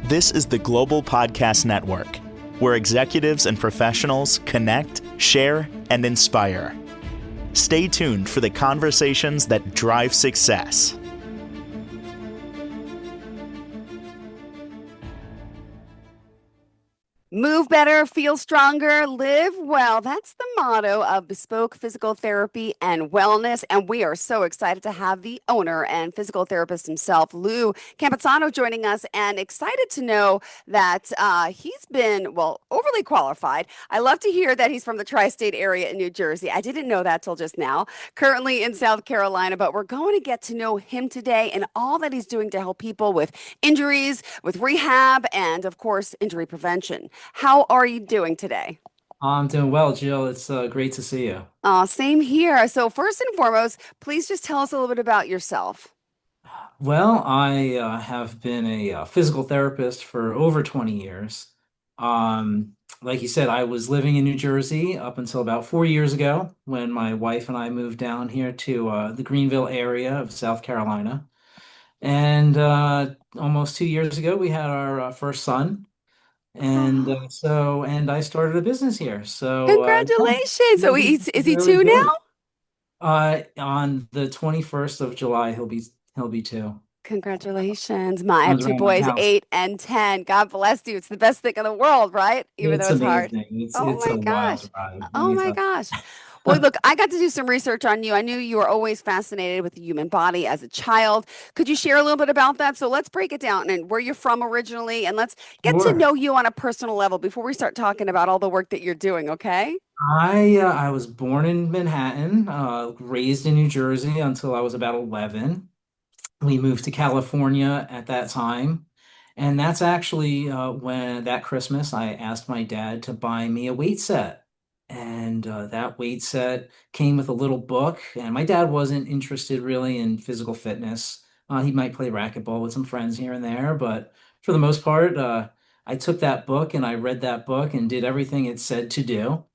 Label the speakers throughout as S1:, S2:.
S1: This is the Global Podcast Network, where executives and professionals connect, share, and inspire. Stay tuned for the conversations that drive success.
S2: Move better, feel stronger, live well. That's the motto of Bespoke Physical Therapy and Wellness. And we are so excited to have the owner and physical therapist himself, Lou Campasano, joining us, and excited to know that he's been, well, overly qualified. I love to hear that he's from the tri-state area in New Jersey. I didn't know that till just now. Currently in South Carolina, but we're going to get to know him today and all that he's doing to help people with injuries, with rehab, and of course, injury prevention. How are you doing today?
S3: I'm doing well, Jill. It's great to see you.
S2: Same here. So first and foremost, please just tell us a little bit about yourself.
S3: Well, I have been a physical therapist for over 20 years. Like you said, I was living in New Jersey up until about 4 years ago when my wife and I moved down here to the Greenville area of South Carolina. And almost 2 years ago, we had our first son. And
S2: Oh,
S3: and I started a business here. Yeah,
S2: congratulations. So
S3: really,
S2: is he
S3: really
S2: two
S3: good.
S2: now?
S3: On the 21st of July, he'll be two.
S2: Congratulations. I have
S3: Comes
S2: two
S3: around the
S2: boys,
S3: house.
S2: 8 and 10. God bless you. It's the best thing in the world, right? Even though
S3: It's
S2: it's hard.
S3: amazing. It's
S2: Oh
S3: it's a
S2: my gosh.
S3: wild ride. Let
S2: Oh
S3: me
S2: my
S3: tell
S2: gosh. Well, look, I got to do some research on you. I knew you were always fascinated with the human body as a child. Could you share a little bit about that? So let's break it down and where you're from originally, and let's get to
S3: you.
S2: know you on a personal level before we start talking about all the work that you're doing, okay?
S3: I was born in Manhattan, raised in New Jersey until I was about 11. We moved to California at that time, and that's actually when that Christmas I asked my dad to buy me a weight set. And that weight set came with a little book, and my dad wasn't interested really in physical fitness. He might play racquetball with some friends here and there, but for the most part, I took that book and I read that book and did everything it said to do.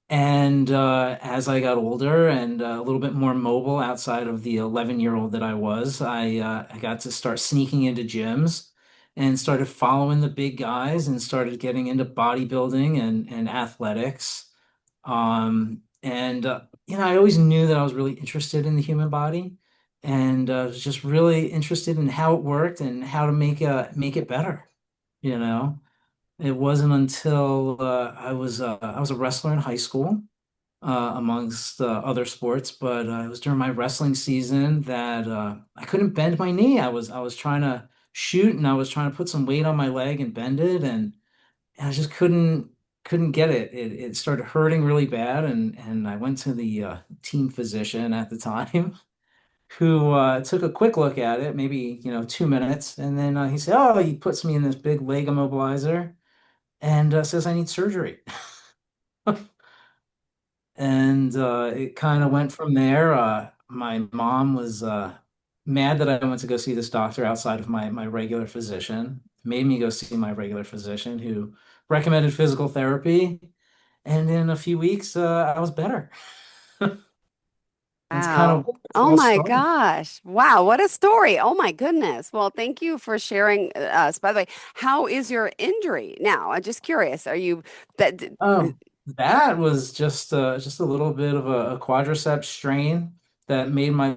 S3: And as I got older and a little bit more mobile outside of the 11-year-old that I was, I got to start sneaking into gyms and started following the big guys and started getting into bodybuilding and athletics. I always knew that I was really interested in the human body and was just really interested in how it worked and how to make it better, you know. It wasn't until I was a wrestler in high school, amongst other sports, but it was during my wrestling season that I couldn't bend my knee. I was trying to shoot and I was trying to put some weight on my leg and bend it, and I just couldn't get it. It started hurting really bad, and I went to the team physician at the time. Who took a quick look at it, maybe 2 minutes, and then he said, "Oh," he puts me in this big leg immobilizer and says I need surgery. And it kind of went from there. My mom was mad that I went to go see this doctor outside of my regular physician, made me go see my regular physician who recommended physical therapy. And in a few weeks, I was better. That's kind of
S2: Wow.
S3: where it
S2: Oh
S3: all
S2: my
S3: started.
S2: gosh. Wow, what a story. Oh my goodness. Well, thank you for sharing us. By the way, how is your injury now? I'm just curious. Are you that
S3: Oh, that was just a little bit of a quadricep strain that made my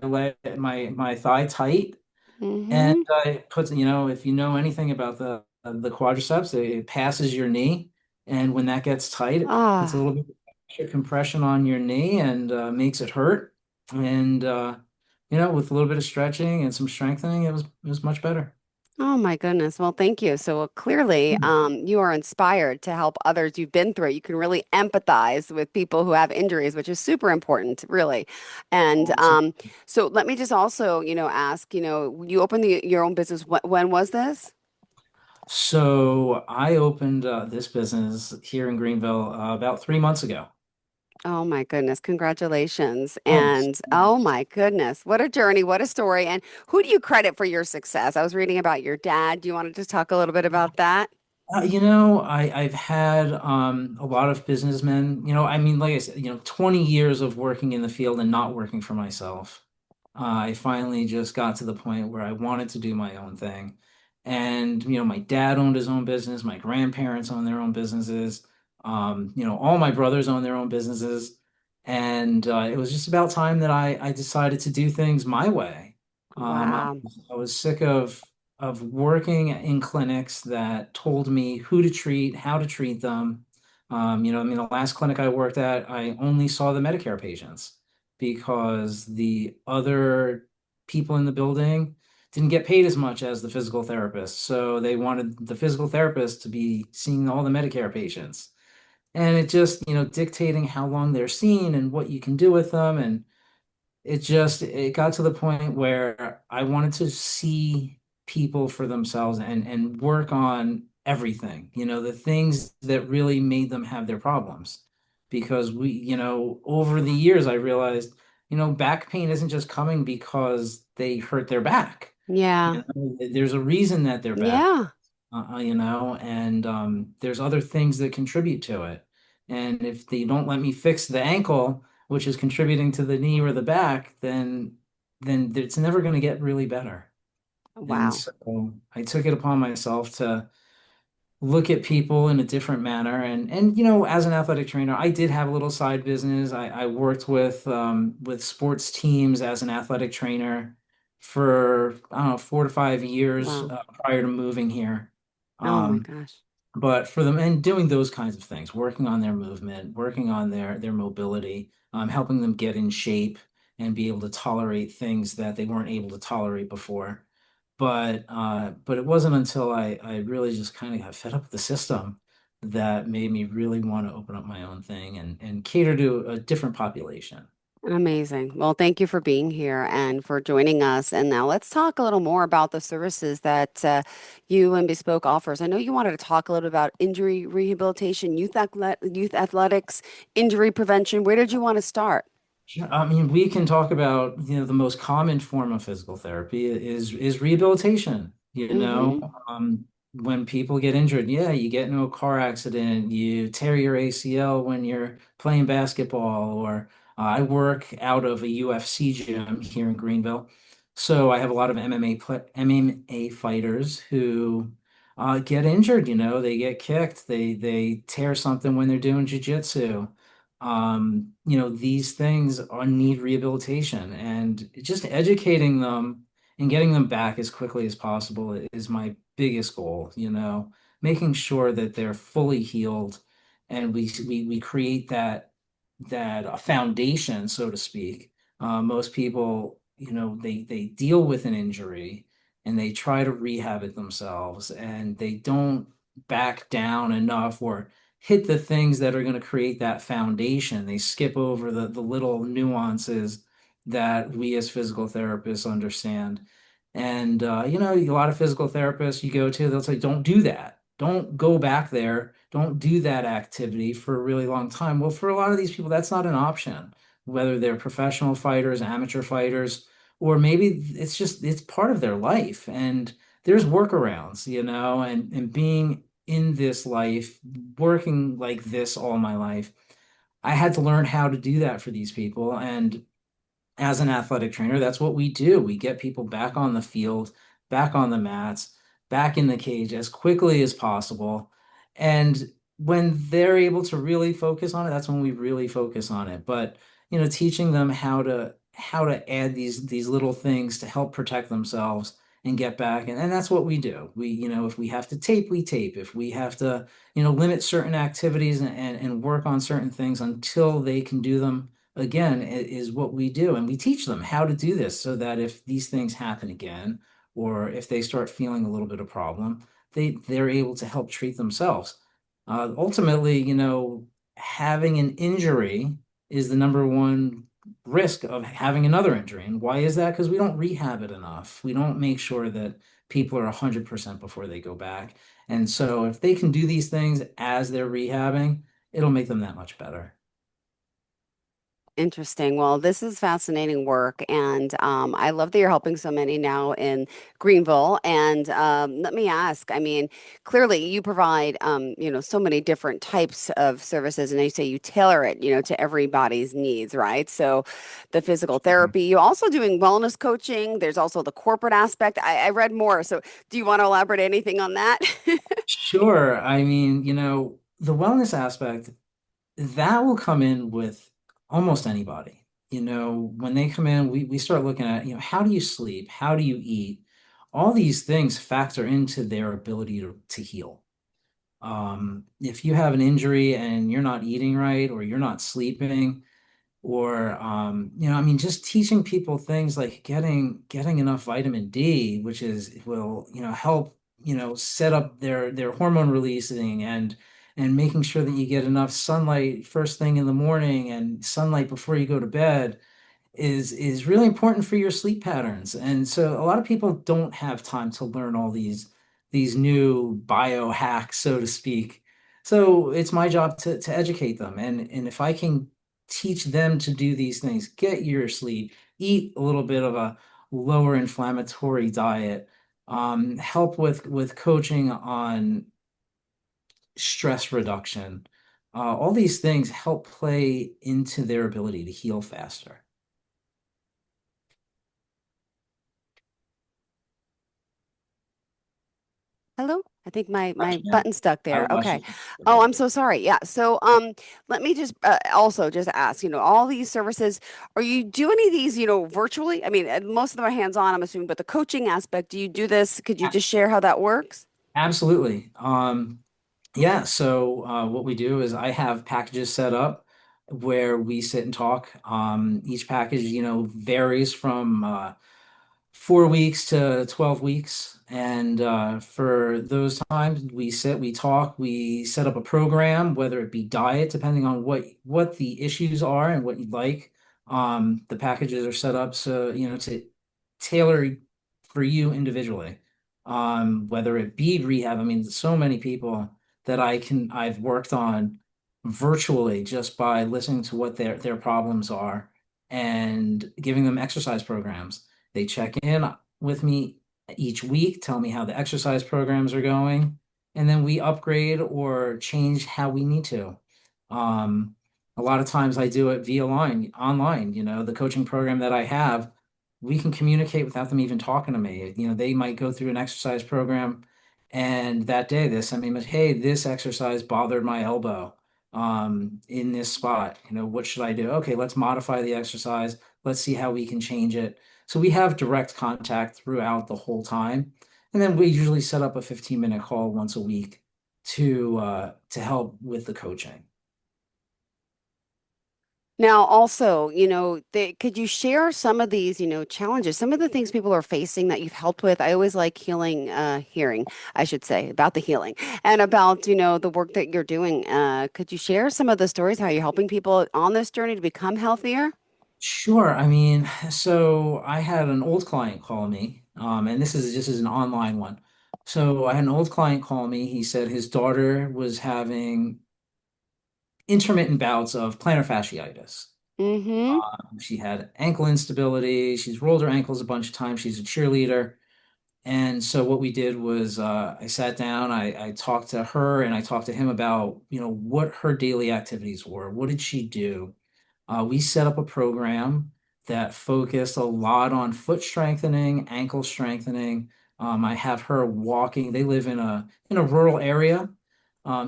S3: thigh tight. And
S2: mm-hmm.
S3: it puts, if you know anything about the quadriceps, it passes your knee, and when that gets tight, it puts a
S2: Ah.
S3: little bit of extra compression on your knee and makes it hurt. And with a little bit of stretching and some strengthening, it was much better.
S2: Oh my goodness. Well, thank you. So clearly, you are inspired to help others. You've been through it. You can really empathize with people who have injuries, which is super important, really. And so let me just also, ask, you opened your own business. When was this?
S3: So I opened this business here in Greenville about 3 months ago.
S2: Oh my goodness. Congratulations.
S3: Thanks.
S2: And oh my goodness, what a journey, what a story. And who do you credit for your success? I was reading about your dad. Do you want to just talk a little bit about that?
S3: I've had a lot of businessmen, I mean, like I said, 20 years of working in the field and not working for myself. I finally just got to the point where I wanted to do my own thing. And, my dad owned his own business, my grandparents owned their own businesses, all my brothers owned their own businesses. And it was just about time that I decided to do things my way. I,
S2: Wow.
S3: I was sick of working in clinics that told me who to treat, how to treat them. The last clinic I worked at, I only saw the Medicare patients because the other people in the building didn't get paid as much as the physical therapist. So they wanted the physical therapist to be seeing all the Medicare patients. And it just, dictating how long they're seen and what you can do with them. And it got to the point where I wanted to see people for themselves and work on everything, the things that really made them have their problems. Because over the years I realized, back pain isn't just coming because they hurt their back.
S2: Yeah.
S3: There's a reason that their back,
S2: Yeah.
S3: and there's other things that contribute to it. And if they don't let me fix the ankle, which is contributing to the knee or the back, then it's never going to get really better. And
S2: Wow.
S3: so I took it upon myself to look at people in a different manner. And as an athletic trainer, I did have a little side business. I worked with sports teams as an athletic trainer for, I don't know, 4 to 5 years
S2: Wow.
S3: prior to moving here.
S2: Oh my
S3: Um,
S2: gosh.
S3: but for them and doing those kinds of things, working on their movement, working on their mobility, helping them get in shape and be able to tolerate things that they weren't able to tolerate before. But it wasn't until I really just kind of got fed up with the system that made me really want to open up my own thing and cater to a different population.
S2: Amazing. Well, thank you for being here and for joining us. And now let's talk a little more about the services that you and Bespoke offers. I know you wanted to talk a little about injury rehabilitation, youth athletics, injury prevention. Where did you want to start?
S3: Sure. I mean, we can talk about, the most common form of physical therapy is rehabilitation.
S2: Mm-hmm.
S3: When people get injured, yeah, you get into a car accident, you tear your ACL when you're playing basketball, or I work out of a UFC gym here in Greenville. So I have a lot of MMA fighters who get injured, they get kicked, they tear something when they're doing jiu-jitsu. These things need rehabilitation, and just educating them and getting them back as quickly as possible is my biggest goal, making sure that they're fully healed and we create that foundation, so to speak. Most people, they deal with an injury and they try to rehab it themselves and they don't back down enough or hit the things that are going to create that foundation. They skip over the little nuances that we as physical therapists understand. And a lot of physical therapists you go to, they'll say, "Don't do that. Don't go back there. Don't do that activity for a really long time." Well, for a lot of these people, that's not an option, whether they're professional fighters, amateur fighters, or maybe it's part of their life. And there's workarounds, and being in this life, working like this all my life, I had to learn how to do that for these people. And as an athletic trainer, that's what we do. We get people back on the field, back on the mats, back in the cage as quickly as possible. And when they're able to really focus on it, that's when we really focus on it. But, teaching them how to add these little things to help protect themselves and get back. And that's what we do. If we have to tape, we tape. If we have to, limit certain activities and work on certain things until they can do them again, is what we do. And we teach them how to do this so that if these things happen again, or if they start feeling a little bit of problem, they're able to help treat themselves. Ultimately, having an injury is the number one risk of having another injury. And why is that? Because we don't rehab it enough. We don't make sure that people are 100% before they go back. And so if they can do these things as they're rehabbing, it'll make them that much better.
S2: Interesting. Well, this is fascinating work, and I love that you're helping so many now in Greenville. And let me ask, I mean, clearly you provide, so many different types of services, and you say you tailor it, to everybody's needs, right? So, the physical therapy, you're also doing wellness coaching. There's also the corporate aspect. I read more. So, do you want to elaborate anything on that?
S3: Sure. I mean, the wellness aspect, that will come in with almost anybody. When they come in, we start looking at, how do you sleep? How do you eat? All these things factor into their ability to heal. If you have an injury and you're not eating right or you're not sleeping, or I mean, just teaching people things like getting enough vitamin D, which is will help set up their hormone releasing, and making sure that you get enough sunlight first thing in the morning and sunlight before you go to bed is really important for your sleep patterns. And so a lot of people don't have time to learn all these new biohacks, so to speak. So it's my job to educate them. And if I can teach them to do these things, get your sleep, eat a little bit of a lower inflammatory diet, help with coaching on stress reduction. All these things help play into their ability to heal faster.
S2: Hello? I think my
S3: Yeah,
S2: button stuck
S3: I
S2: there.
S3: lost
S2: Okay.
S3: you for a
S2: Oh,
S3: minute.
S2: I'm so sorry. Yeah. So, let me just also just ask, all these services, are you do any of these, virtually? I mean, most of them are hands-on, I'm assuming, but the coaching aspect, do you do this? Could you
S3: A-
S2: just share how that works?
S3: Absolutely. Yeah, so what we do is I have packages set up where we sit and talk. Each package, varies from 4 weeks to 12 weeks. And for those times, we sit, we talk, we set up a program, whether it be diet, depending on what the issues are and what you'd like. The packages are set up so, to tailor for you individually. Whether it be rehab, I mean, so many people that I've worked on virtually just by listening to what their problems are and giving them exercise programs. They check in with me each week, tell me how the exercise programs are going, and then we upgrade or change how we need to. Um, a lot of times I do it via line, online, the coaching program that I have, we can communicate without them even talking to me. They might go through an exercise program and that day they send me a message, hey, this exercise bothered my elbow in this spot. What should I do? Okay, let's modify the exercise. Let's see how we can change it. So we have direct contact throughout the whole time. And then we usually set up a 15-minute call once a week to help with the coaching.
S2: Now, also, could you share some of these, challenges, some of the things people are facing that you've helped with? I always like hearing, I should say, about the healing and about, the work that you're doing. Could you share some of the stories, how you're helping people on this journey to become healthier?
S3: Sure. I mean, so I had an old client call me, and this is an online one. So I had an old client call me. He said his daughter was having intermittent bouts of plantar fasciitis.
S2: Mm-hmm.
S3: She had ankle instability. She's rolled her ankles a bunch of times. She's a cheerleader. And so what we did was I sat down, I talked to her and I talked to him about, what her daily activities were. What did she do? We set up a program that focused a lot on foot strengthening, ankle strengthening. I have her walking. They live in a rural area.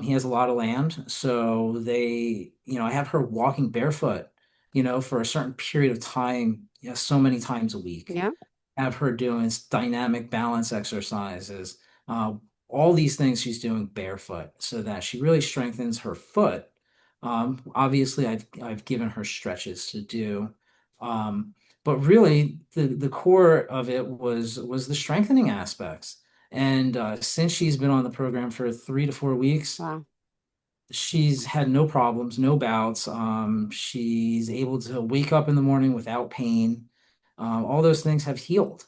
S3: He has a lot of land, so I have her walking barefoot, for a certain period of time, so many times a week.
S2: Yeah.
S3: Have her doing dynamic balance exercises. Uh, all these things she's doing barefoot so that she really strengthens her foot. Obviously, I've given her stretches to do, but really the core of it was the strengthening aspects. And since she's been on the program for 3 to 4 weeks,
S2: Wow.
S3: she's had no problems, no bouts. She's able to wake up in the morning without pain. All those things have healed,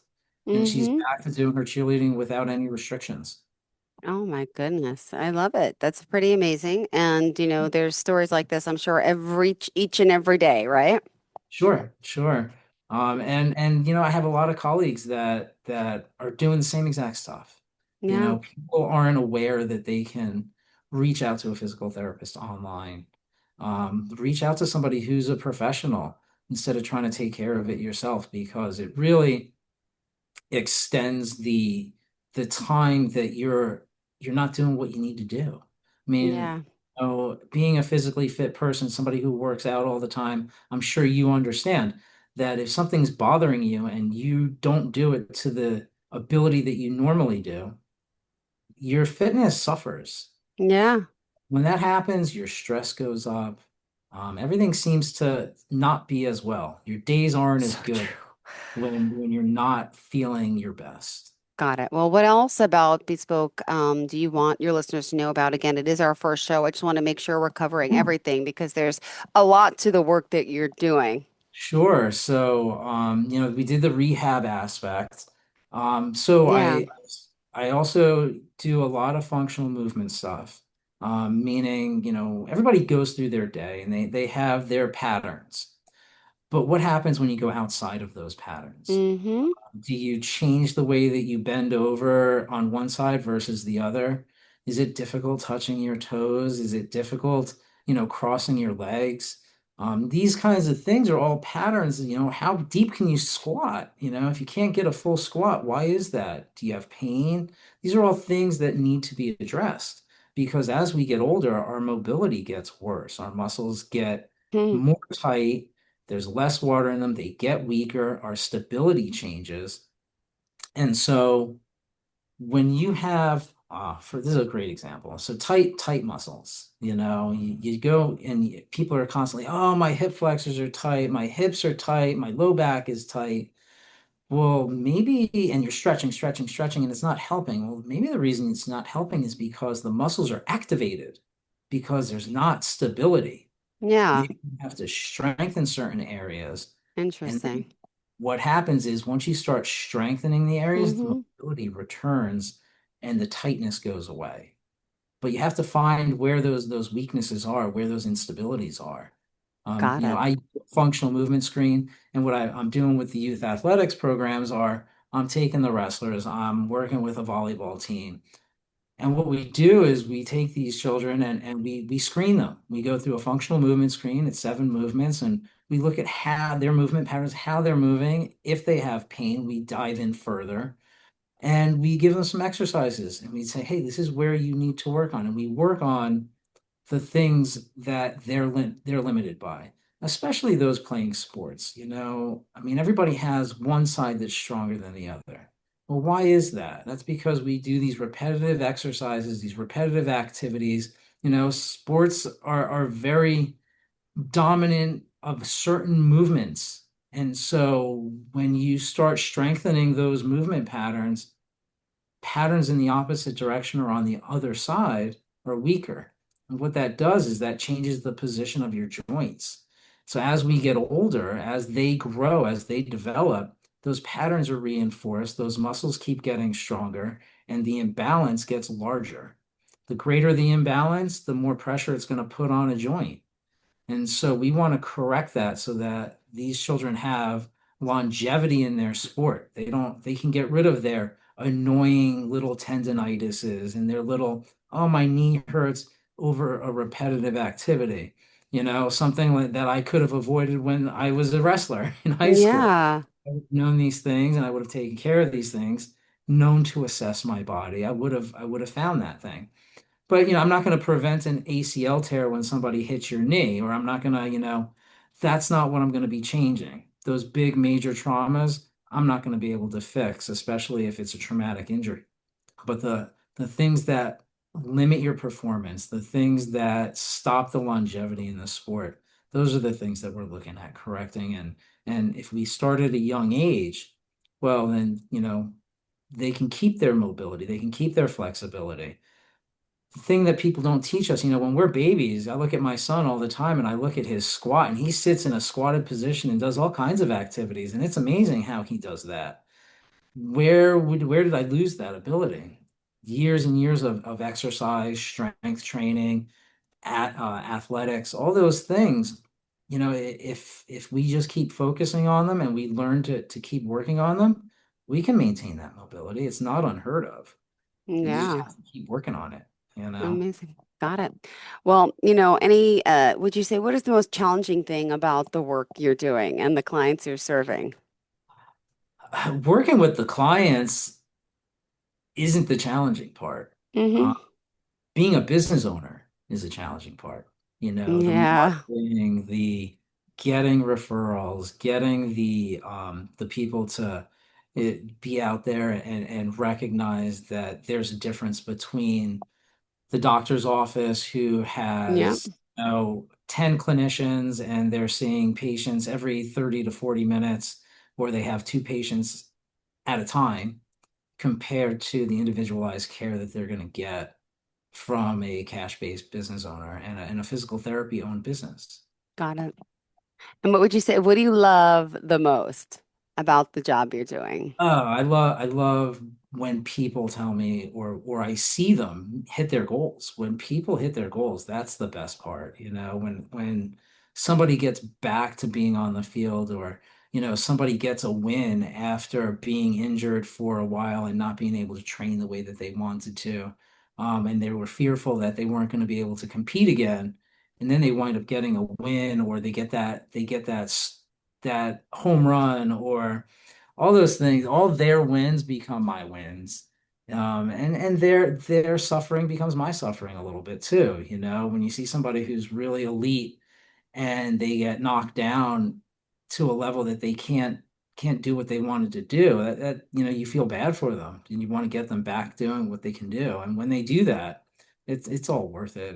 S3: and she's
S2: Mm-hmm.
S3: back to doing her cheerleading without any restrictions.
S2: Oh my goodness. I love it. That's pretty amazing. And, there's stories like this, I'm sure, each and every day, right?
S3: Sure, sure. And I have a lot of colleagues that are doing the same exact stuff.
S2: Yeah.
S3: People aren't aware that they can reach out to a physical therapist online. Reach out to somebody who's a professional instead of trying to take care of it yourself, because it really extends the time that you're not doing what you need to do. I mean,
S2: Yeah.
S3: being a physically fit person, somebody who works out all the time, I'm sure you understand that if something's bothering you and you don't do it to the ability that you normally do, your fitness suffers.
S2: Yeah.
S3: When that happens, your stress goes up. Everything seems to not be as well. Your days aren't as
S2: So
S3: good
S2: true.
S3: when you're not feeling your best.
S2: Got it. Well, what else about Bespoke do you want your listeners to know about? Again, it is our first show. I just want to make sure we're covering everything because there's a lot to the work that you're doing.
S3: Sure. So, we did the rehab aspect. So
S2: Yeah.
S3: I also do a lot of functional movement stuff. Meaning, everybody goes through their day and they have their patterns. But what happens when you go outside of those patterns?
S2: Mm-hmm.
S3: Do you change the way that you bend over on one side versus the other? Is it difficult touching your toes? Is it difficult, crossing your legs? These kinds of things are all patterns. How deep can you squat? If you can't get a full squat, why is that? Do you have pain? These are all things that need to be addressed because as we get older, our mobility gets worse. Our muscles get
S2: Hmm.
S3: more tight, there's less water in them, they get weaker, our stability changes. And so when you have for this is a great example. So tight muscles, you go and people are constantly, oh, my hip flexors are tight, my hips are tight, my low back is tight. Well, maybe, and you're stretching, and it's not helping. Well, maybe the reason it's not helping is because the muscles are activated because there's not stability.
S2: Yeah.
S3: Maybe you have to strengthen certain areas. And then
S2: Interesting.
S3: what happens is once you start strengthening the areas, the
S2: Mm-hmm.
S3: mobility returns and the tightness goes away. But you have to find where those weaknesses are, where those instabilities are.
S2: Got it.
S3: I use a functional movement screen, and what I'm doing with the youth athletics programs are I'm taking the wrestlers, I'm working with a volleyball team, and what we do is we take these children and we screen them. We go through a functional movement screen. It's 7 movements, and we look at how their movement patterns, how they're moving. If they have pain, we dive in further and we give them some exercises and we say, hey, this is where you need to work on. And we work on the things that they're limited by, especially those playing sports. I mean, everybody has one side that's stronger than the other. Well, why is that? That's because we do these repetitive exercises, these repetitive activities. Sports are very dominant of certain movements. And so when you start strengthening those movement patterns in the opposite direction or on the other side are weaker. And what that does is that changes the position of your joints. So as we get older, as they grow, as they develop, those patterns are reinforced, those muscles keep getting stronger, and the imbalance gets larger. The greater the imbalance, the more pressure it's going to put on a joint. And so we want to correct that so that these children have longevity in their sport. They can get rid of their annoying little tendinitises and their little, oh, my knee hurts over a repetitive activity. Something like that I could have avoided when I was a wrestler in high school.
S2: Yeah.
S3: I would have known these things and I would have taken care of these things, known to assess my body. I would have found that thing. But I'm not going to prevent an ACL tear when somebody hits your knee, or I'm not going to, that's not what I'm going to be changing. Those big major traumas, I'm not going to be able to fix, especially if it's a traumatic injury. But the things that limit your performance, the things that stop the longevity in the sport, those are the things that we're looking at correcting. And if we start at a young age, well, then, they can keep their mobility, they can keep their flexibility. The thing that people don't teach us, when we're babies, I look at my son all the time and I look at his squat and he sits in a squatted position and does all kinds of activities. And it's amazing how he does that. Where did I lose that ability? Years and years of exercise, strength training, athletics, all those things. if we just keep focusing on them and we learn to keep working on them, we can maintain that mobility. It's not unheard of. You just
S2: Yeah.
S3: have to keep working on it, you know.
S2: Amazing. Got it. Well, would you say what is the most challenging thing about the work you're doing and the clients you're serving?
S3: Working with the clients isn't the challenging part. Uh,
S2: Mm-hmm.
S3: Being a business owner is a challenging part. The
S2: Yeah.
S3: marketing, the getting referrals, getting the people to be out there and recognize that there's a difference between the doctor's office who
S2: Yeah.
S3: has 10 clinicians and they're seeing patients every 30 to 40 minutes, or they have two patients at a time, compared to the individualized care that they're going to get from a cash-based business owner and a physical therapy owned business.
S2: Got it. And what would you say, what do you love the most about the job you're doing?
S3: Oh, I love when people tell me or I see them hit their goals. When people hit their goals, that's the best part, when somebody gets back to being on the field, or somebody gets a win after being injured for a while and not being able to train the way that they wanted to. And they were fearful that they weren't going to be able to compete again. And then they wind up getting a win, or they get that home run, or all those things. All their wins become my wins. And their suffering becomes my suffering a little bit too. When you see somebody who's really elite and they get knocked down to a level that they can't do what they wanted to do, that you feel bad for them and you want to get them back doing what they can do. And when they do that, it's all worth it.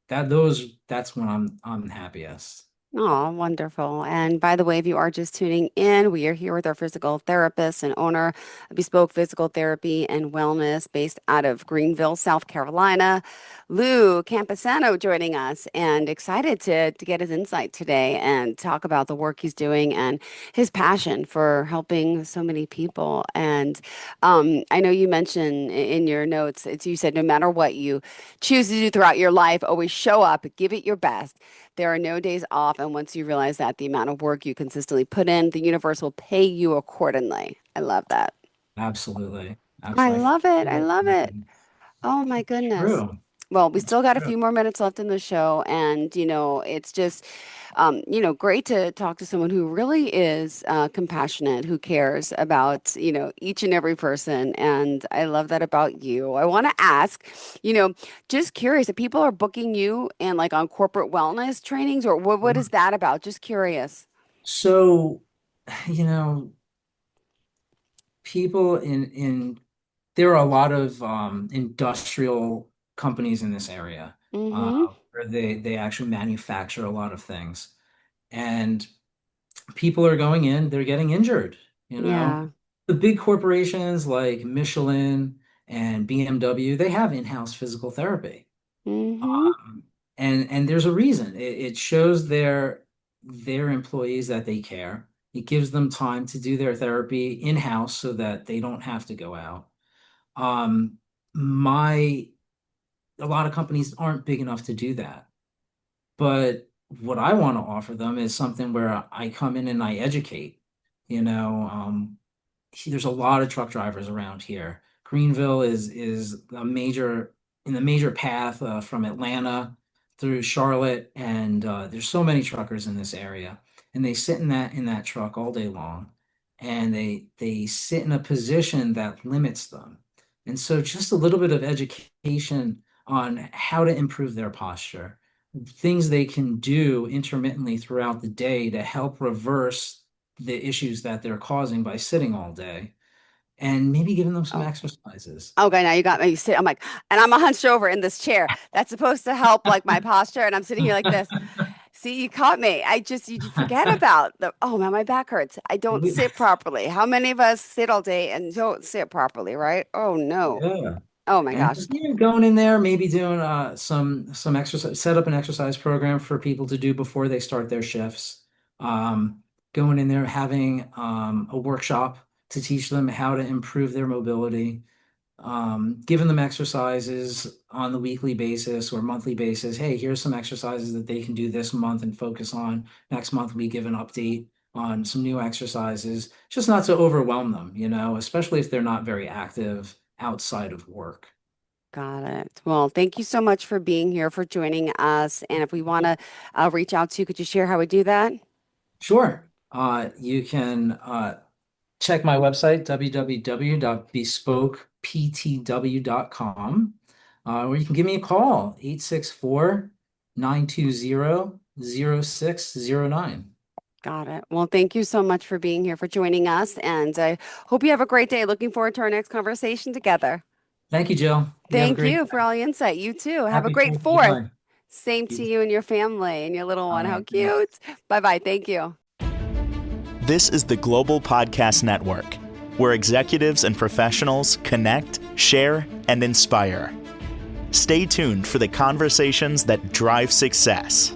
S3: That's when I'm happiest.
S2: Oh, wonderful. And by the way, if you are just tuning in, we are here with our physical therapist and owner of Bespoke Physical Therapy and Wellness based out of Greenville, South Carolina, Lou Campasano joining us, and excited to get his insight today and talk about the work he's doing and his passion for helping so many people. And I know you mentioned in your notes, you said no matter what you choose to do throughout your life, always show up, give it your best. There are no days off, and once you realize that the amount of work you consistently put in, the universe will pay you accordingly. I love that.
S3: Absolutely.
S2: I
S3: Absolutely.
S2: love it. I love it. Oh my goodness.
S3: True.
S2: Well, we
S3: It's
S2: still got a
S3: true.
S2: few more minutes left in the show, and it's just, great to talk to someone who really is compassionate, who cares about, each and every person. And I love that about you. I want to ask, you know, just curious if people are booking you and like on corporate wellness trainings, or what is that about? Just curious.
S3: So, you know, people in there are a lot of industrial companies in this area,
S2: Mm-hmm.
S3: where they actually manufacture a lot of things, and people are going in, they're getting injured.
S2: Yeah.
S3: The big corporations like Michelin and BMW, they have in-house physical therapy.
S2: Mm-hmm.
S3: Um, and there's a reason. It shows their employees that they care. It gives them time to do their therapy in-house so that they don't have to go out. Um, my A lot of companies aren't big enough to do that. But what I want to offer them is something where I come in and I educate. You know, there's a lot of truck drivers around here. Greenville is a major in the major path from Atlanta through Charlotte, and there's so many truckers in this area, and they sit in that truck all day long, and they sit in a position that limits them, and so just a little bit of education on how to improve their posture, things they can do intermittently throughout the day to help reverse the issues that they're causing by sitting all day, and maybe giving them some
S2: Oh.
S3: exercises.
S2: Okay, now you got me. You sit. I'm like, and I'm hunched over in this chair. That's supposed to help like my posture, and I'm sitting here like this. See, you caught me. You forget about the, oh man, my back hurts. I don't sit properly. How many of us sit all day and don't sit properly, right? Oh no.
S3: Yeah.
S2: Oh my
S3: And
S2: gosh.
S3: just going in there, maybe doing some exercise, set up an exercise program for people to do before they start their shifts. Going in there, having a workshop to teach them how to improve their mobility. giving them exercises on the weekly basis or monthly basis. Hey, here's some exercises that they can do this month and focus on. Next month, we give an update on some new exercises, just not to overwhelm them, especially if they're not very active outside of work.
S2: Got it. Well, thank you so much for being here, for joining us. And if we want to reach out to you, could you share how we do that?
S3: Sure. You can check my website, www.bespokeptw.com, or you can give me a call, 864-920-0609.
S2: Got it. Well, thank you so much for being here, for joining us. And I hope you have a great day. Looking forward to our next conversation together.
S3: Thank you, Jill. You have a
S2: Thank
S3: great
S2: you
S3: day.
S2: for all the insight. You too. Have a
S3: Happy
S2: great
S3: 4th of
S2: fourth.
S3: July.
S2: Same
S3: You
S2: to you and your family and your little
S3: All
S2: one. How
S3: right, thanks.
S2: cute. Bye-bye. Thank you.
S1: This is the Global Podcast Network, where executives and professionals connect, share, and inspire. Stay tuned for the conversations that drive success.